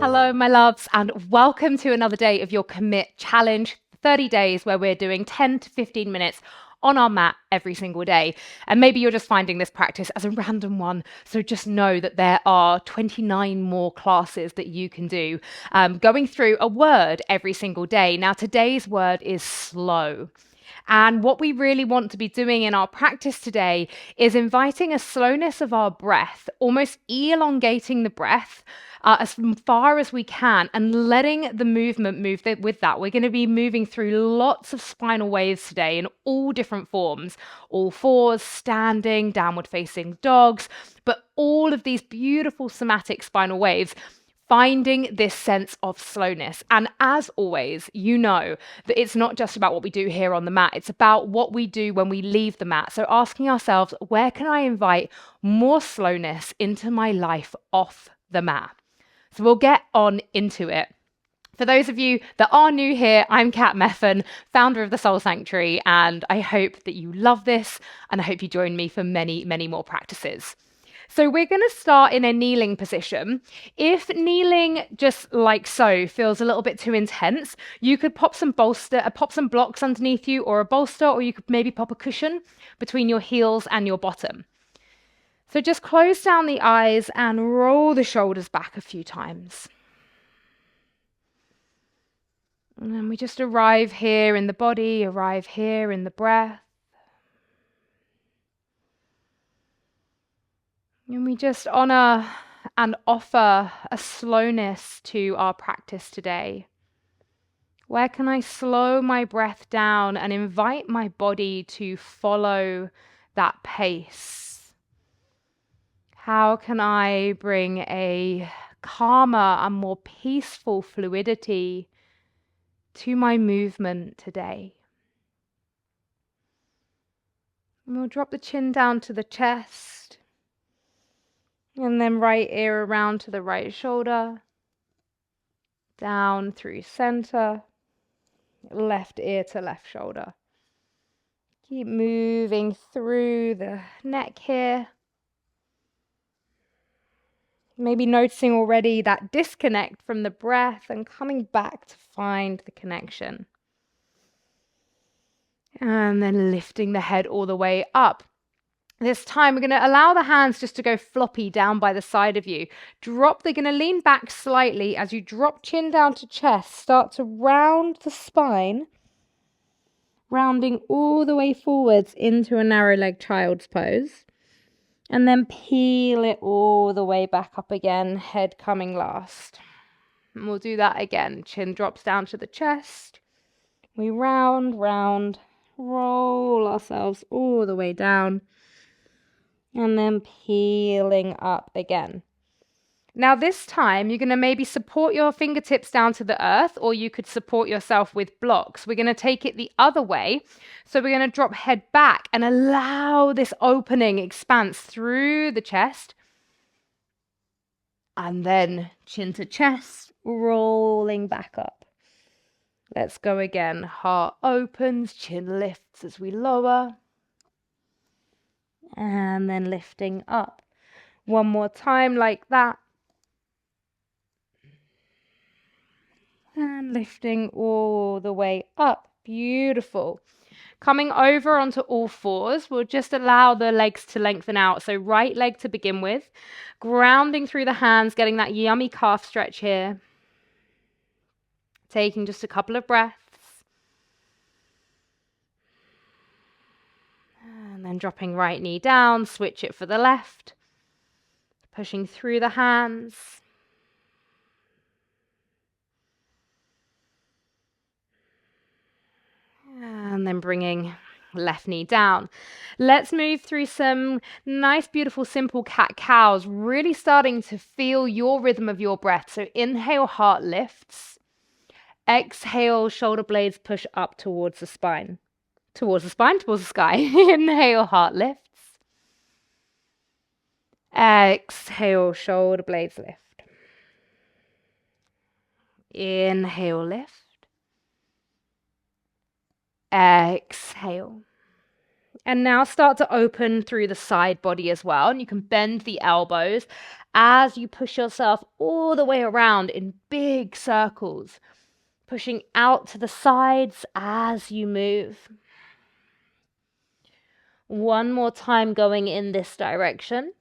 Hello, my loves, and welcome to another day of your Commit Challenge, 30 days where we're doing 10 to 15 minutes on our mat every single day. And maybe you're just finding this practice as a random one, so just know that there are 29 more classes that you can do, going through a word every single day. Now, today's word is slow. And what we really want to be doing in our practice today is inviting a slowness of our breath, almost elongating the breath as far as we can and letting the movement move with that. We're going to be moving through lots of spinal waves today in all different forms, all fours, standing, downward facing dogs, but all of these beautiful somatic spinal waves, finding this sense of slowness. And as always, you know that it's not just about what we do here on the mat, it's about what we do when we leave the mat. So asking ourselves, where can I invite more slowness into my life off the mat? So we'll get on into it. For those of you that are new here, I'm Cat Meffan, founder of the Soul Sanctuary, and I hope that you love this, and I hope you join me for many, many more practices. So we're going to start in a kneeling position. If kneeling just like so feels a little bit too intense, you could pop some blocks underneath you, or a bolster, or you could maybe pop a cushion between your heels and your bottom. So just close down the eyes and roll the shoulders back a few times. And then we just arrive here in the body, arrive here in the breath. And we just honor and offer a slowness to our practice today. Where can I slow my breath down and invite my body to follow that pace? How can I bring a calmer and more peaceful fluidity to my movement today? And we'll drop the chin down to the chest, and then right ear around to the right shoulder, down through center, left ear to left shoulder. Keep moving through the neck here. Maybe noticing already that disconnect from the breath and coming back to find the connection. And then lifting the head all the way up. This time, we're going to allow the hands just to go floppy down by the side of you. They're going to lean back slightly as you drop chin down to chest. Start to round the spine, rounding all the way forwards into a narrow leg child's pose. And then peel it all the way back up again, head coming last. And we'll do that again. Chin drops down to the chest. We round, roll ourselves all the way down. And then peeling up again. Now this time, you're going to maybe support your fingertips down to the earth, or you could support yourself with blocks. We're going to take it the other way. So we're going to drop head back and allow this opening, expanse through the chest. And then chin to chest, rolling back up. Let's go again. Heart opens, chin lifts as we lower. And then lifting up. One more time like that. And lifting all the way up. Beautiful. Coming over onto all fours, we'll just allow the legs to lengthen out. So right leg to begin with. Grounding through the hands, getting that yummy calf stretch here. Taking just a couple of breaths. And then dropping right knee down, switch it for the left. Pushing through the hands. And then bringing left knee down. Let's move through some nice, beautiful, simple cat-cows, really starting to feel your rhythm of your breath. So inhale, heart lifts. Exhale, shoulder blades push up towards the spine. Towards the sky. Inhale, heart lifts. Exhale, shoulder blades lift. Inhale, lift. Exhale. And now start to open through the side body as well. And you can bend the elbows as you push yourself all the way around in big circles, pushing out to the sides as you move. One more time going in this direction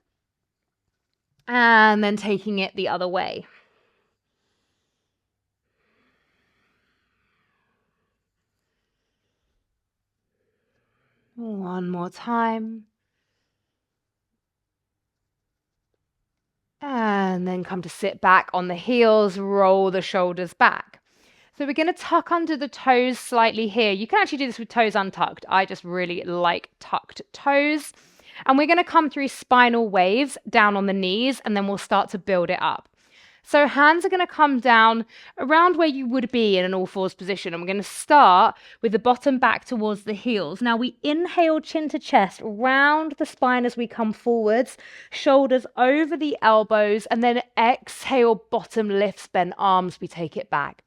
and then taking it the other way. One more time. And then come to sit back on the heels, roll the shoulders back. So we're going to tuck under the toes slightly here. You can actually do this with toes untucked. I just really like tucked toes. And we're going to come through spinal waves down on the knees, and then we'll start to build it up. So hands are going to come down around where you would be in an all fours position. And we're going to start with the bottom back towards the heels. Now we inhale chin to chest, round the spine as we come forwards, shoulders over the elbows, and then exhale, bottom lifts, bend arms, we take it back.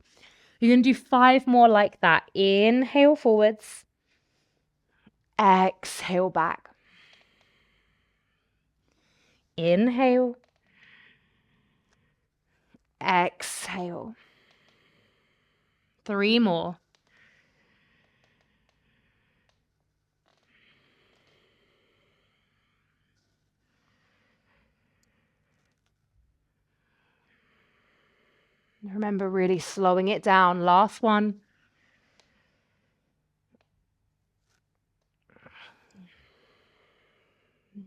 You're going to do 5 more like that. Inhale forwards, exhale back. Inhale, exhale. 3 more. Remember really slowing it down. Last one.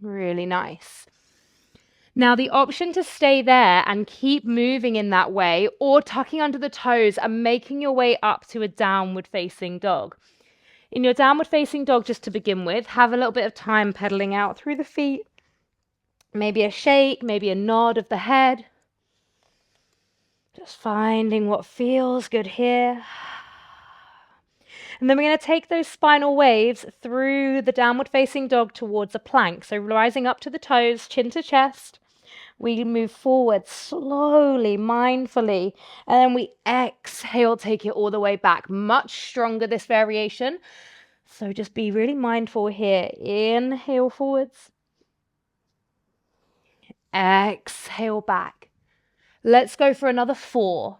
Really nice. Now the option to stay there and keep moving in that way, or tucking under the toes and making your way up to a downward facing dog. In your downward facing dog, just to begin with, have a little bit of time pedaling out through the feet. Maybe a shake, maybe a nod of the head. Just finding what feels good here. And then we're going to take those spinal waves through the downward facing dog towards a plank. So rising up to the toes, chin to chest. We move forward slowly, mindfully, and then we exhale, take it all the way back. Much stronger, this variation. So just be really mindful here. Inhale forwards. Exhale back. Let's go for another 4.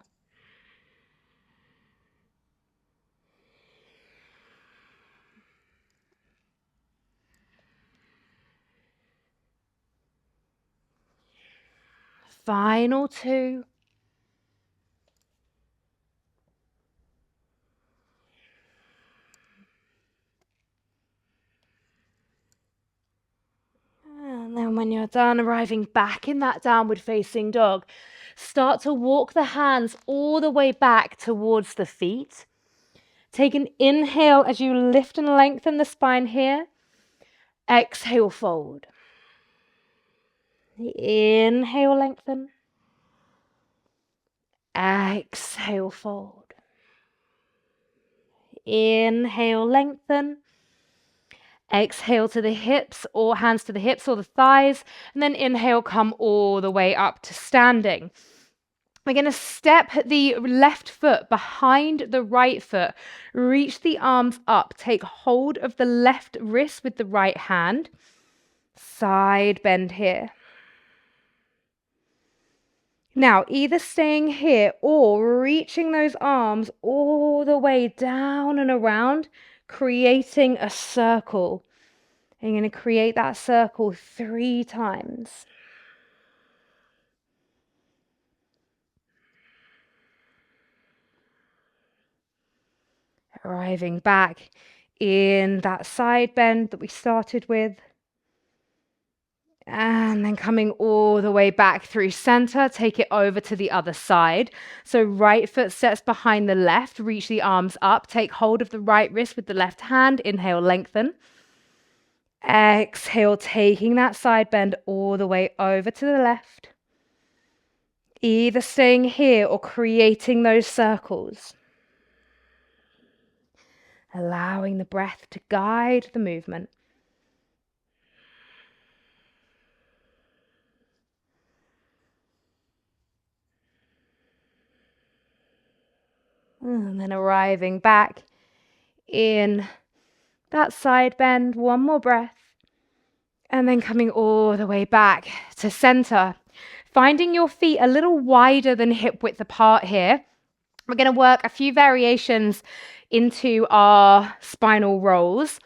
Final 2. And then when you're done, arriving back in that downward facing dog, start to walk the hands all the way back towards the feet. Take an inhale as you lift and lengthen the spine here. Exhale, fold. Inhale, lengthen. Exhale, fold. Inhale, lengthen. Exhale to the hips, or hands to the hips or the thighs, and then inhale, come all the way up to standing. We're going to step the left foot behind the right foot, reach the arms up, take hold of the left wrist with the right hand, side bend here. Now, either staying here or reaching those arms all the way down and around, creating a circle. And you're going to create that circle 3 times. Arriving back in that side bend that we started with. And then coming all the way back through center, take it over to the other side. So right foot steps behind the left, reach the arms up, take hold of the right wrist with the left hand, inhale, lengthen. Exhale, taking that side bend all the way over to the left. Either staying here or creating those circles. Allowing the breath to guide the movement. And then arriving back in that side bend. One more breath. And then coming all the way back to center. Finding your feet a little wider than hip width apart here. We're going to work a few variations into our spinal rolls.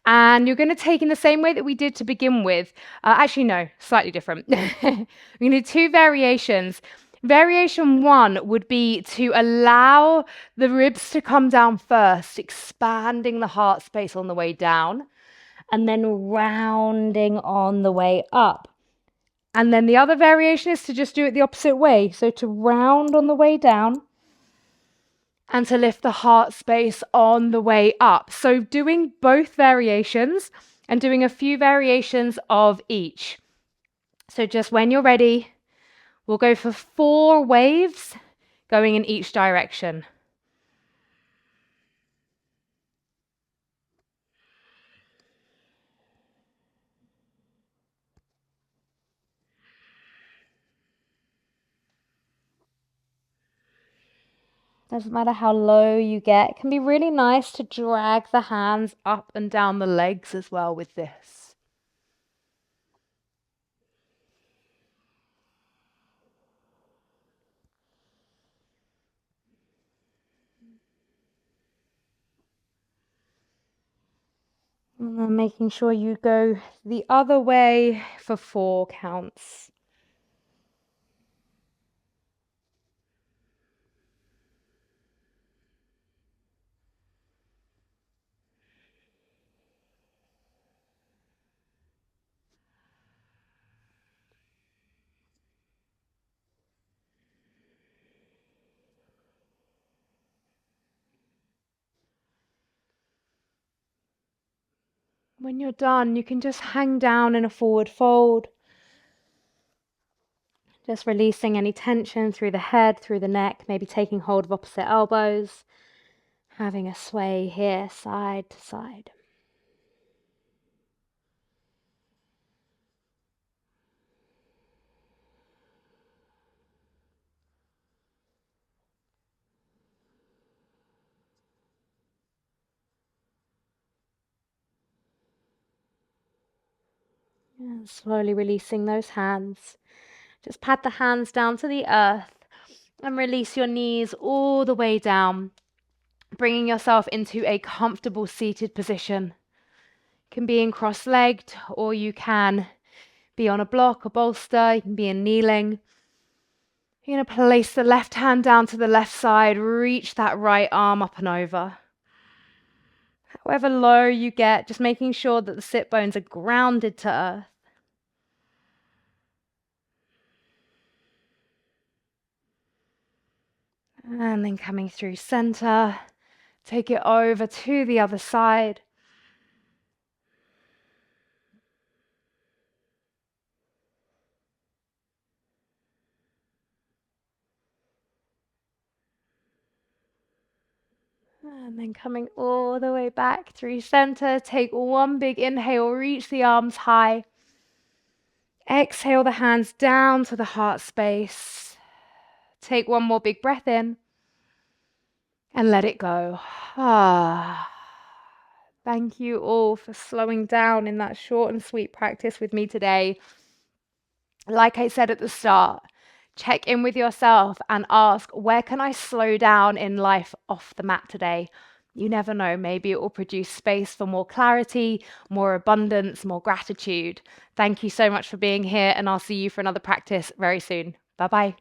And you're going to take in the same way that we did to begin with. Actually, no, slightly different. We're going to do two variations. Variation one would be to allow the ribs to come down first, expanding the heart space on the way down, and then rounding on the way up. And then the other variation is to just do it the opposite way. So to round on the way down and to lift the heart space on the way up. So doing both variations and doing a few variations of each. So just when you're ready, we'll go for 4 waves going in each direction. Doesn't matter how low you get. It can be really nice to drag the hands up and down the legs as well with this. And then making sure you go the other way for 4 counts. When you're done, you can just hang down in a forward fold. Just releasing any tension through the head, through the neck, maybe taking hold of opposite elbows, having a sway here, side to side. And slowly releasing those hands. Just pat the hands down to the earth and release your knees all the way down, bringing yourself into a comfortable seated position. You can be in cross-legged, or you can be on a block, a bolster, you can be in kneeling. You're going to place the left hand down to the left side, reach that right arm up and over. However low you get, just making sure that the sit bones are grounded to earth. And then coming through center, take it over to the other side. And then coming all the way back through center, take one big inhale, reach the arms high. Exhale the hands down to the heart space. Take one more big breath in and let it go. Thank you all for slowing down in that short and sweet practice with me today. Like I said at the start, check in with yourself and ask, where can I slow down in life off the mat today? You never know, maybe it will produce space for more clarity, more abundance, more gratitude. Thank you so much for being here, and I'll see you for another practice very soon. Bye-bye.